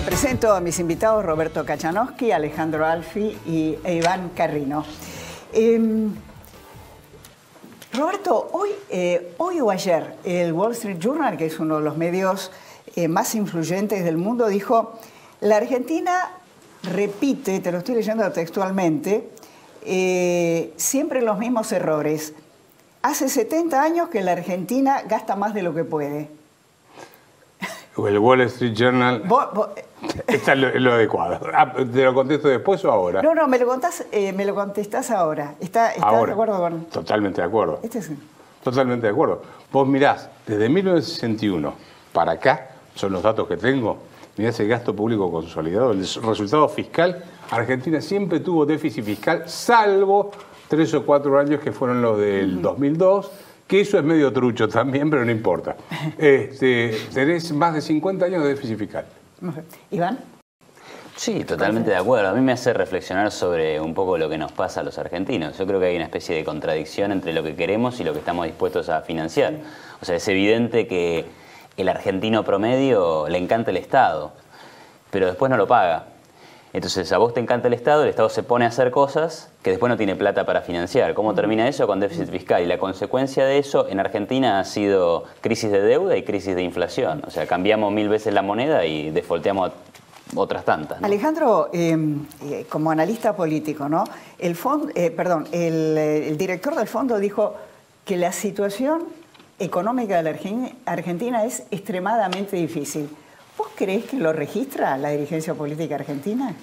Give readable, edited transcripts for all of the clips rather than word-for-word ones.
Presento a mis invitados Roberto Kachanowski, Alejandro Alfi y Iván Carrino. Roberto, hoy o ayer el Wall Street Journal, que es uno de los medios más influyentes del mundo, dijo: la Argentina repite, te lo estoy leyendo textualmente, siempre los mismos errores. Hace 70 años que la Argentina gasta más de lo que puede. El Wall Street Journal está en lo adecuado. ¿Te lo contesto después o ahora? No, me lo contestás ahora. ¿Estás ahora, de acuerdo con...? Totalmente de acuerdo. Sí. Totalmente de acuerdo. Vos mirás, desde 1961 para acá, son los datos que tengo, mirás el gasto público consolidado, el resultado fiscal, Argentina siempre tuvo déficit fiscal, salvo 3 o 4 años que fueron los del 2002, que eso es medio trucho también, pero no importa. Tenés más de 50 años de déficit fiscal. ¿Iván? Sí, totalmente de acuerdo. A mí me hace reflexionar sobre un poco lo que nos pasa a los argentinos. Yo creo que hay una especie de contradicción entre lo que queremos y lo que estamos dispuestos a financiar. O sea, es evidente que el argentino promedio le encanta el Estado, pero después no lo paga. Entonces, a vos te encanta el Estado se pone a hacer cosas que después no tiene plata para financiar. ¿Cómo termina eso? Con déficit fiscal. Y la consecuencia de eso en Argentina ha sido crisis de deuda y crisis de inflación. O sea, cambiamos 1000 veces la moneda y defaulteamos otras tantas, ¿no? Alejandro, como analista político, ¿no? El director del fondo dijo que la situación económica de la Argentina es extremadamente difícil. ¿Vos creés que lo registra la dirigencia política argentina?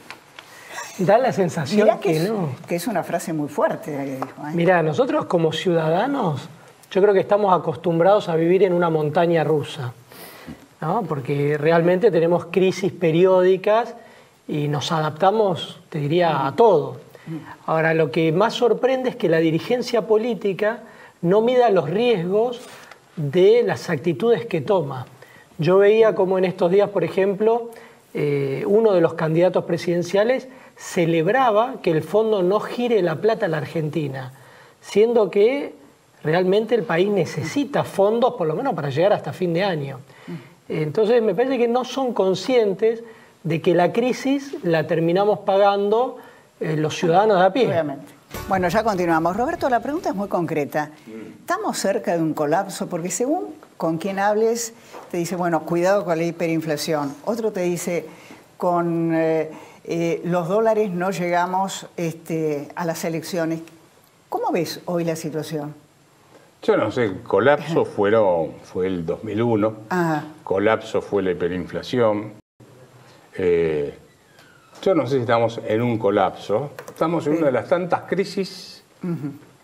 Da la sensación que no. Que es una frase muy fuerte que dijo, ¿eh? Mirá, nosotros como ciudadanos, yo creo que estamos acostumbrados a vivir en una montaña rusa, ¿no? Porque realmente tenemos crisis periódicas y nos adaptamos, te diría, a todo. Ahora, lo que más sorprende es que la dirigencia política no mida los riesgos de las actitudes que toma. Yo veía como en estos días, por ejemplo, uno de los candidatos presidenciales celebraba que el fondo no gire la plata a la Argentina, siendo que realmente el país necesita fondos por lo menos para llegar hasta fin de año. Entonces me parece que no son conscientes de que la crisis la terminamos pagando los ciudadanos de a pie. Obviamente. Bueno, ya continuamos. Roberto, la pregunta es muy concreta. ¿Estamos cerca de un colapso? Porque según con quien hables, te dice, bueno, cuidado con la hiperinflación. Otro te dice, con los dólares no llegamos a las elecciones. ¿Cómo ves hoy la situación? Yo no sé, colapso fue el 2001, colapso fue la hiperinflación. Yo no sé si estamos en un colapso, estamos en una de las tantas crisis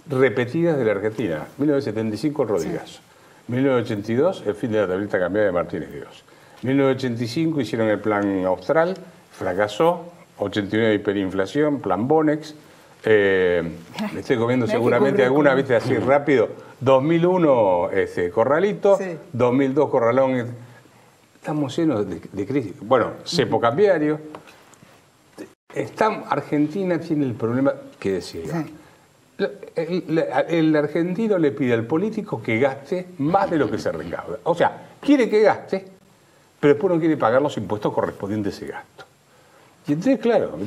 repetidas de la Argentina. 1975 el Rodigazo, 1982 el fin de la tableta cambiada de Martínez Dios, 1985 hicieron el plan Austral, fracasó, 89 hiperinflación, plan Bonex, me estoy comiendo seguramente alguna, viste, así rápido, 2001 Corralito, 2002 Corralón, estamos llenos de crisis. Bueno, cepo cambiario. Argentina tiene el problema que decía. El argentino le pide al político que gaste más de lo que se recauda. O sea, quiere que gaste, pero después no quiere pagar los impuestos correspondientes a ese gasto. Y entonces, claro,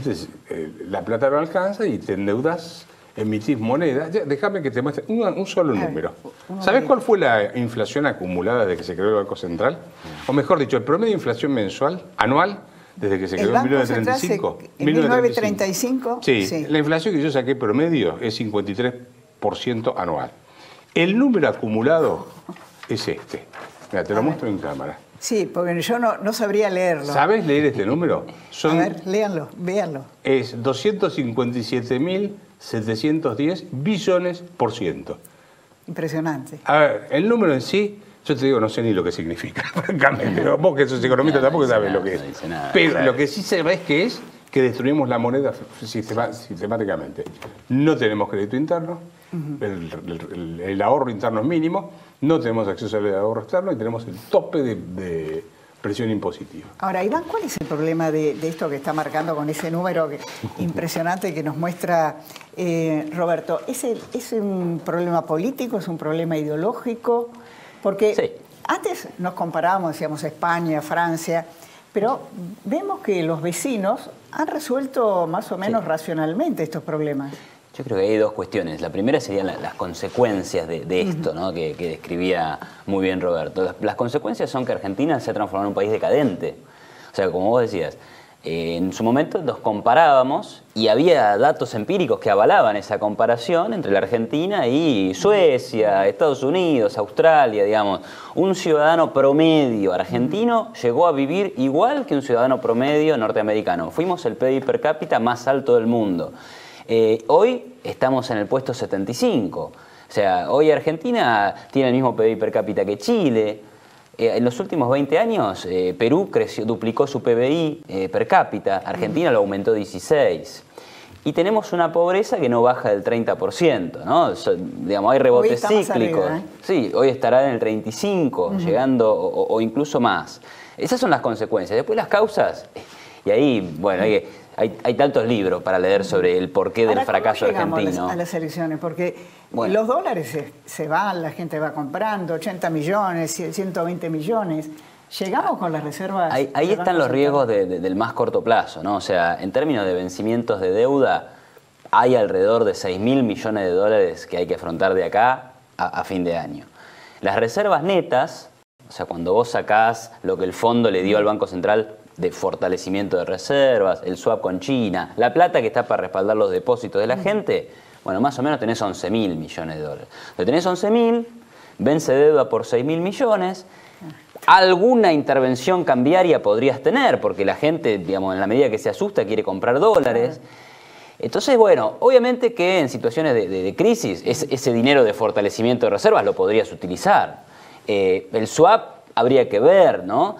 la plata no alcanza y te endeudas, emitís moneda. Déjame que te muestre un solo número. ¿Sabés cuál fue la inflación acumulada desde que se creó el Banco Central? O mejor dicho, el promedio de inflación mensual, anual, desde que se creó en 1935. ¿En 1935? Sí, la inflación que yo saqué promedio es 53% anual. El número acumulado es este. Mira, te lo muestro en cámara. Sí, porque yo no sabría leerlo. ¿Sabes leer este número? A ver, léanlo, véanlo. Es 257.710 billones por ciento. Impresionante. A ver, el número en sí, yo te digo, no sé ni lo que significa, francamente. Vos que sos economista tampoco sabés lo que es. Pero lo que sí sabés es que destruimos la moneda sistemáticamente. No tenemos crédito interno, el ahorro interno es mínimo, no tenemos acceso al ahorro externo y tenemos el tope de presión impositiva. Ahora, Iván, ¿cuál es el problema de esto que está marcando con ese número impresionante que nos muestra Roberto? ¿Es un problema político? ¿Es un problema ideológico? Porque antes nos comparábamos, decíamos España, Francia, Pero vemos que los vecinos han resuelto más o menos racionalmente estos problemas. Yo creo que hay dos cuestiones. La primera serían las consecuencias de esto, ¿no? que describía muy bien Roberto. Las consecuencias son que Argentina se ha transformado en un país decadente. O sea, como vos decías, en su momento nos comparábamos y había datos empíricos que avalaban esa comparación entre la Argentina y Suecia, Estados Unidos, Australia, digamos. Un ciudadano promedio argentino llegó a vivir igual que un ciudadano promedio norteamericano. Fuimos el PIB per cápita más alto del mundo. Hoy estamos en el puesto 75. O sea, hoy Argentina tiene el mismo PIB per cápita que Chile. En los últimos 20 años, Perú duplicó su PBI per cápita, Argentina lo aumentó 16. Y tenemos una pobreza que no baja del 30%, ¿no? Digamos, hay rebotes cíclicos. Arriba, Sí, hoy estará en el 35%, llegando o incluso más. Esas son las consecuencias. Después las causas, y ahí, bueno, hay tantos libros para leer sobre el porqué del fracaso argentino. A las elecciones, porque los dólares se van, la gente va comprando, 80 millones, 120 millones. ¿Llegamos con las reservas? Ahí están los riesgos del más corto plazo, ¿no? O sea, en términos de vencimientos de deuda, hay alrededor de 6.000 millones de dólares que hay que afrontar de acá a fin de año. Las reservas netas, o sea, cuando vos sacás lo que el fondo le dio al Banco Central de fortalecimiento de reservas, el swap con China, la plata que está para respaldar los depósitos de la gente, bueno, más o menos tenés 11.000 millones de dólares. Entonces tenés 11.000, vence deuda por 6.000 millones, alguna intervención cambiaria podrías tener, porque la gente, digamos, en la medida que se asusta quiere comprar dólares. Entonces, bueno, obviamente que en situaciones de crisis, ese dinero de fortalecimiento de reservas lo podrías utilizar. El swap habría que ver, ¿no?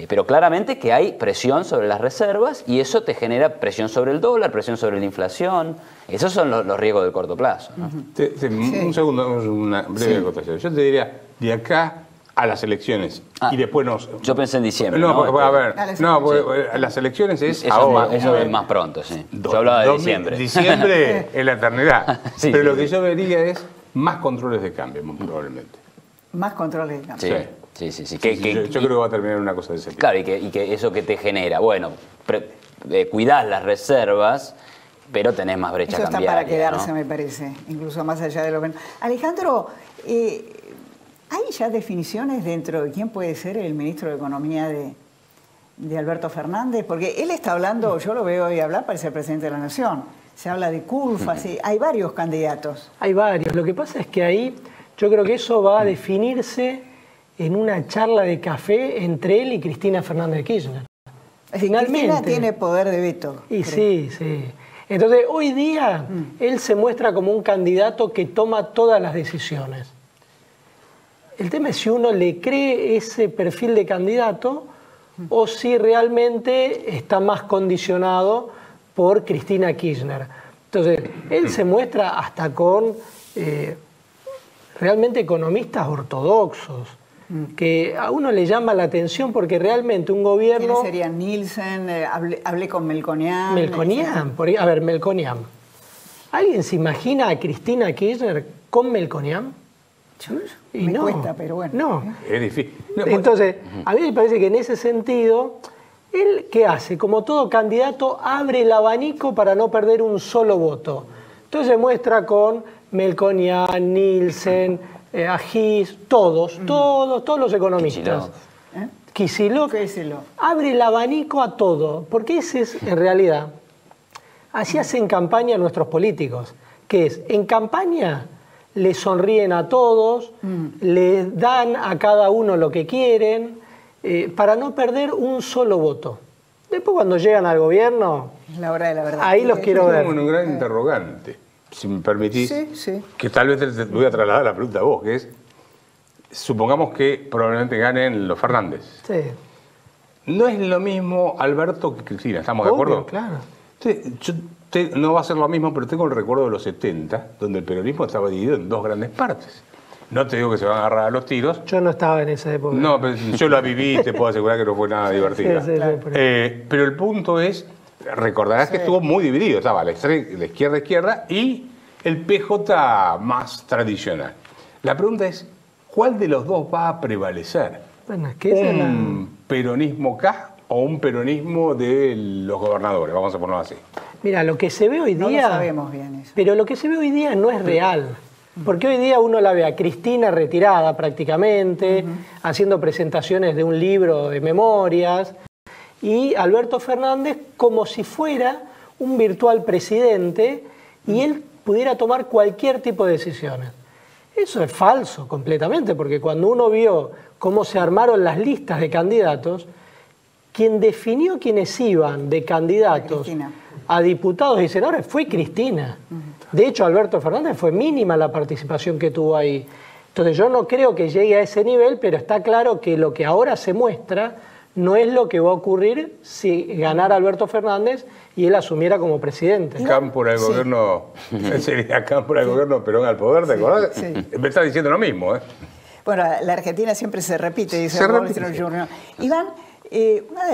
Pero claramente que hay presión sobre las reservas y eso te genera presión sobre el dólar, presión sobre la inflación. Esos son los riesgos del corto plazo, ¿no? Un segundo, una breve acotación. Yo te diría, de acá a las elecciones y después nos... Yo pensé en diciembre. No, ¿no? a ver, las elecciones es eso ahora. Eso es más pronto, sí. Yo hablaba de diciembre. Diciembre es la eternidad. Sí, pero sí, lo que yo vería es más controles de cambio, probablemente. Más controles de cambio. Sí. Yo creo que va a terminar una cosa de ese tipo. Claro, y que eso que te genera, bueno, cuidás las reservas, pero tenés más brecha cambiaria. Eso está para quedarse, ¿no? Me parece, incluso más allá de lo que... Alejandro, ¿hay ya definiciones dentro de quién puede ser el ministro de Economía de Alberto Fernández? Porque él está hablando, yo lo veo hoy hablar, parece el presidente de la Nación. Se habla de Culfas, hay varios candidatos. Hay varios. Lo que pasa es que ahí yo creo que eso va a definirse en una charla de café entre él y Cristina Fernández de Kirchner. Finalmente. Cristina tiene poder de veto. Y sí. Entonces, hoy día, él se muestra como un candidato que toma todas las decisiones. El tema es si uno le cree ese perfil de candidato o si realmente está más condicionado por Cristina Kirchner. Entonces, él se muestra hasta con realmente economistas ortodoxos, que a uno le llama la atención porque realmente un gobierno... ¿Quiénes serían? Nielsen, hablé con Melconian. Melconian, a ver, Melconian. ¿Alguien se imagina a Cristina Kirchner con Melconian? Me cuesta, pero bueno. No. Es difícil. Entonces, a mí me parece que en ese sentido, él, ¿qué hace? Como todo candidato, abre el abanico para no perder un solo voto. Entonces se muestra con Melconian, Nielsen, Agis, todos los economistas. Kicillof. Abre el abanico a todo, porque ese es, en realidad, así hacen campaña nuestros políticos, que es, en campaña le sonríen a todos, le dan a cada uno lo que quieren, para no perder un solo voto. Después cuando llegan al gobierno, la hora de la verdad. Ahí los quiero ver. Es un gran interrogante, si me permitís, sí. que tal vez te voy a trasladar la pregunta a vos, que es, supongamos que probablemente ganen los Fernández. Sí. No es lo mismo Alberto que Cristina, ¿estamos de acuerdo? Claro. No va a ser lo mismo, pero tengo el recuerdo de los 70, donde el peronismo estaba dividido en dos grandes partes. No te digo que se van a agarrar a los tiros. Yo no estaba en esa época. No, pero yo la viví y te puedo asegurar que no fue nada divertida. Sí, pero el punto es, recordarás que estuvo muy dividido. Estaba la izquierda y el PJ más tradicional. La pregunta es, ¿cuál de los dos va a prevalecer? Bueno, es que ¿Un peronismo K o un peronismo de los gobernadores, vamos a ponerlo así? Mira, lo que se ve hoy No día... lo sabemos bien eso. Pero lo que se ve hoy día no es real. Porque hoy día uno la ve a Cristina retirada prácticamente, haciendo presentaciones de un libro de memorias, y Alberto Fernández como si fuera un virtual presidente y él pudiera tomar cualquier tipo de decisiones. Eso es falso completamente, porque cuando uno vio cómo se armaron las listas de candidatos, quien definió quiénes iban de candidatos a diputados y senadores fue Cristina. De hecho, Alberto Fernández fue mínima la participación que tuvo ahí. Entonces yo no creo que llegue a ese nivel, pero está claro que lo que ahora se muestra no es lo que va a ocurrir si ganara Alberto Fernández y él asumiera como presidente. Cámpora el gobierno, sería Cámpora el gobierno, Perón al poder, ¿te acordás? Sí. Me está diciendo lo mismo, ¿eh? Bueno, la Argentina siempre se repite, dice Se Wall repite, Street sí. Journal. Iván, una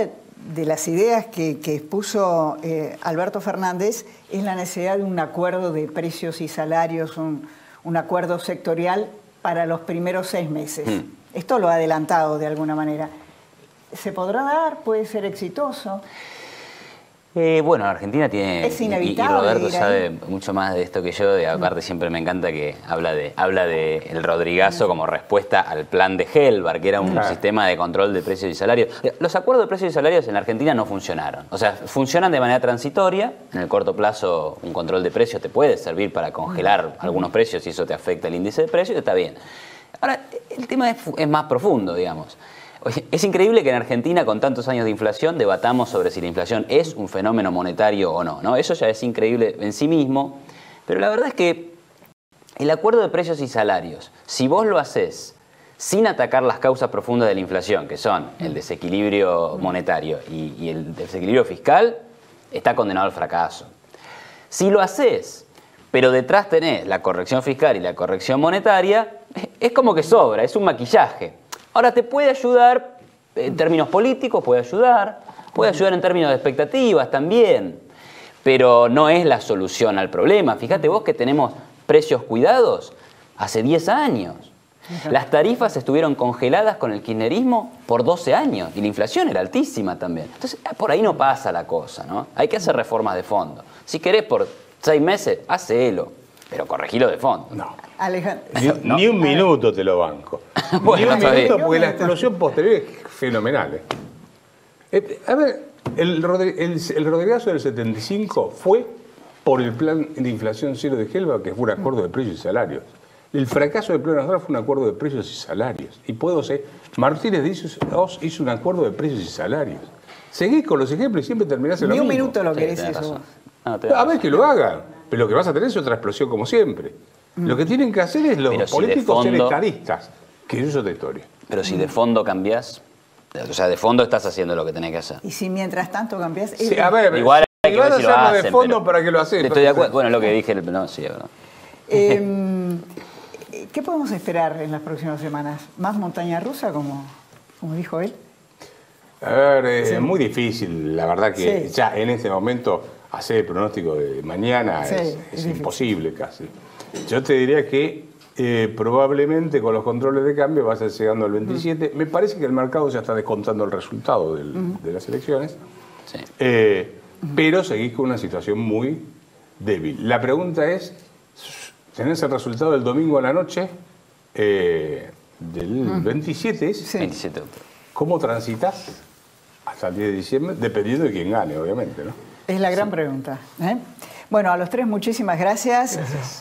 de las ideas que expuso Alberto Fernández es la necesidad de un acuerdo de precios y salarios, un acuerdo sectorial para los primeros 6 meses. Esto lo ha adelantado de alguna manera. ¿Se podrá dar? ¿Puede ser exitoso? Bueno, Argentina tiene, Es y inevitable Roberto ir sabe ahí. mucho más de esto que yo, y aparte siempre me encanta que habla de el Rodrigazo como respuesta al plan de Helbar, que era un sistema de control de precios y salarios. Los acuerdos de precios y salarios en Argentina no funcionaron. O sea, funcionan de manera transitoria. En el corto plazo, un control de precios te puede servir para congelar algunos precios y eso te afecta el índice de precios, está bien. Ahora, el tema es más profundo, digamos. Oye, es increíble que en Argentina, con tantos años de inflación, debatamos sobre si la inflación es un fenómeno monetario o no, ¿no? Eso ya es increíble en sí mismo, pero la verdad es que el acuerdo de precios y salarios, si vos lo haces sin atacar las causas profundas de la inflación, que son el desequilibrio monetario y el desequilibrio fiscal, está condenado al fracaso. Si lo haces, pero detrás tenés la corrección fiscal y la corrección monetaria, es como que sobra, es un maquillaje. Ahora, te puede ayudar en términos políticos, puede ayudar en términos de expectativas también, pero no es la solución al problema. Fíjate vos que tenemos precios cuidados hace 10 años. Las tarifas estuvieron congeladas con el kirchnerismo por 12 años y la inflación era altísima también. Entonces, por ahí no pasa la cosa, ¿no? Hay que hacer reformas de fondo. Si querés por 6 meses, hacelo, pero corregilo de fondo. No. Alejandro. Ni un minuto te lo banco. Bueno, ni un está bien. minuto, porque la explosión posterior es fenomenal. A ver, el Rodrigazo del 75 fue por el plan de inflación cero de Helva, que fue un acuerdo de precios y salarios. El fracaso del plan Nacional fue un acuerdo de precios y salarios. Y puedo ser, Martínez hizo un acuerdo de precios y salarios. Seguís con los ejemplos y siempre terminás en lo Ni un mismo. minuto lo Sí, querés tenés eso. razón. No, tenés A ver razón. que lo hagan, pero lo que vas a tener es otra explosión como siempre. Lo que tienen que hacer es los Pero si políticos de ser fondo- estadistas, que eso es otra historia. Pero si de fondo cambiás, o sea, de fondo estás haciendo lo que tenés que hacer. Y si mientras tanto cambiás... Sí, a ver, Igual hay si que vas ver a si lo hacerlo de hacen, fondo, pero- ¿para qué lo haces? Estoy de acuerdo. Bueno, lo que dije, no, sí, es verdad. ¿Qué podemos esperar en las próximas semanas? ¿Más montaña rusa, como dijo él? A ver, es muy difícil, la verdad que Sí. ya en este momento hacer el pronóstico de mañana Sí, es difícil. imposible casi. Yo te diría que probablemente con los controles de cambio vas a ir llegando al 27. Me parece que el mercado ya está descontando el resultado de las elecciones, Sí. pero seguís con una situación muy débil. La pregunta es, ¿tenés el resultado del domingo a la noche del 27? ¿Es? Sí. 27 de octubre. ¿Cómo transitas hasta el 10 de diciembre? Dependiendo de quién gane, obviamente, ¿no? Es la gran pregunta. Bueno, a los tres muchísimas gracias.